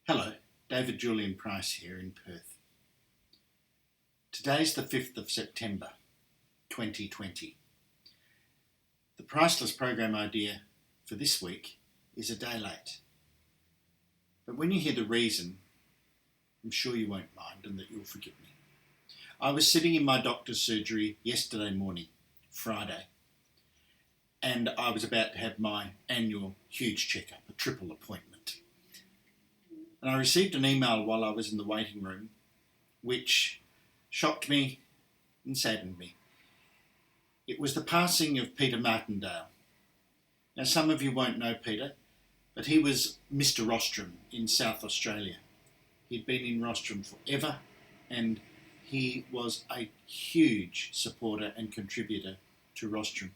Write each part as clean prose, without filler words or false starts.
Hello, David Julian Price here in Perth. Today's the 5th of September 2020. The priceless program idea for this week is a day late. But when you hear the reason, I'm sure you won't mind and that you'll forgive me. I was sitting in my doctor's surgery yesterday morning, Friday, and I was about to have my annual huge checkup, a triple appointment. And I received an email while I was in the waiting room, which shocked me and saddened me. It was the passing of Peter Martindale. Now, some of you won't know Peter, but he was Mr. Rostrum in South Australia. He'd been in Rostrum forever, and he was a huge supporter and contributor to Rostrum.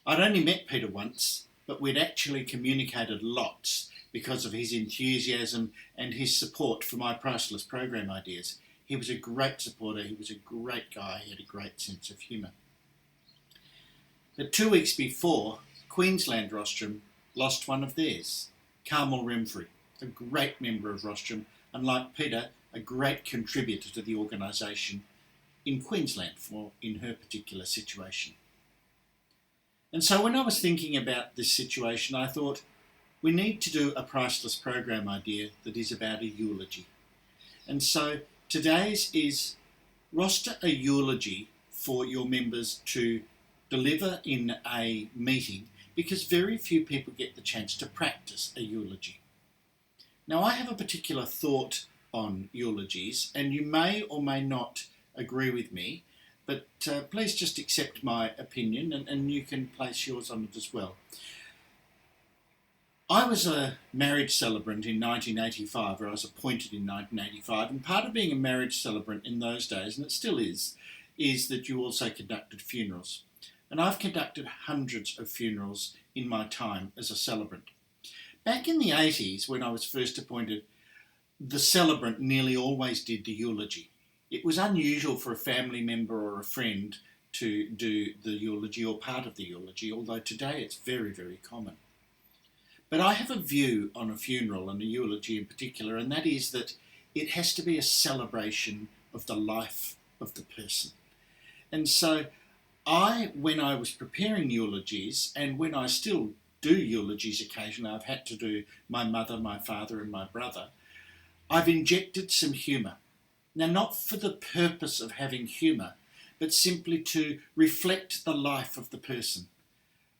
I'd only met Peter once, but we'd actually communicated lots because of his enthusiasm and his support for my priceless program ideas. He was a great supporter, he was a great guy, he had a great sense of humour. But 2 weeks before, Queensland Rostrum lost one of theirs, Carmel Remphrey, a great member of Rostrum, and like Peter, a great contributor to the organisation in Queensland in her particular situation. And so when I was thinking about this situation, I thought, we need to do a priceless program idea that is about a eulogy. And so today's is roster a eulogy for your members to deliver in a meeting, because very few people get the chance to practice a eulogy. Now, I have a particular thought on eulogies, and you may or may not agree with me, but please just accept my opinion and you can place yours on it as well. I was a marriage celebrant in 1985, or I was appointed in 1985, and part of being a marriage celebrant in those days, and it still is that you also conducted funerals. And I've conducted hundreds of funerals in my time as a celebrant. Back in the 80s, when I was first appointed, the celebrant nearly always did the eulogy. It was unusual for a family member or a friend to do the eulogy or part of the eulogy, although today it's very, very common. But I have a view on a funeral and a eulogy in particular, and that is that it has to be a celebration of the life of the person. And so when I was preparing eulogies, and when I still do eulogies occasionally, I've had to do my mother, my father and my brother, I've injected some humour. Now, not for the purpose of having humour, but simply to reflect the life of the person.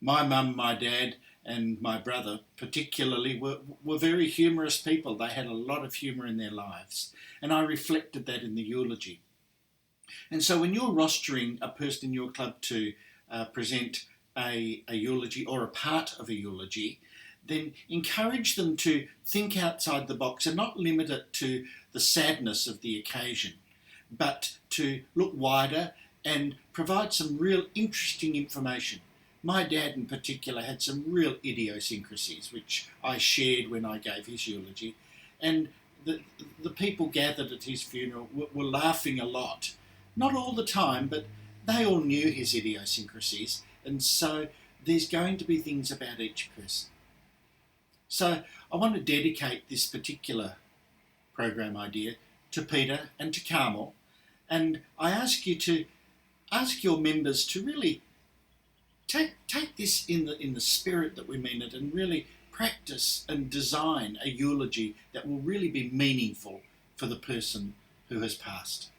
My mum, my dad and my brother particularly were very humorous people. They had a lot of humour in their lives, and I reflected that in the eulogy. And so when you're rostering a person in your club to present a eulogy or a part of a eulogy, then encourage them to think outside the box and not limit it to the sadness of the occasion, but to look wider and provide some real interesting information. My dad in particular had some real idiosyncrasies, which I shared when I gave his eulogy, and the people gathered at his funeral were laughing a lot. Not all the time, but they all knew his idiosyncrasies, and so there's going to be things about each person. So I want to dedicate this particular program idea to Peter and to Carmel, and I ask you to ask your members to really take this in the spirit that we mean it, and really practice and design a eulogy that will really be meaningful for the person who has passed.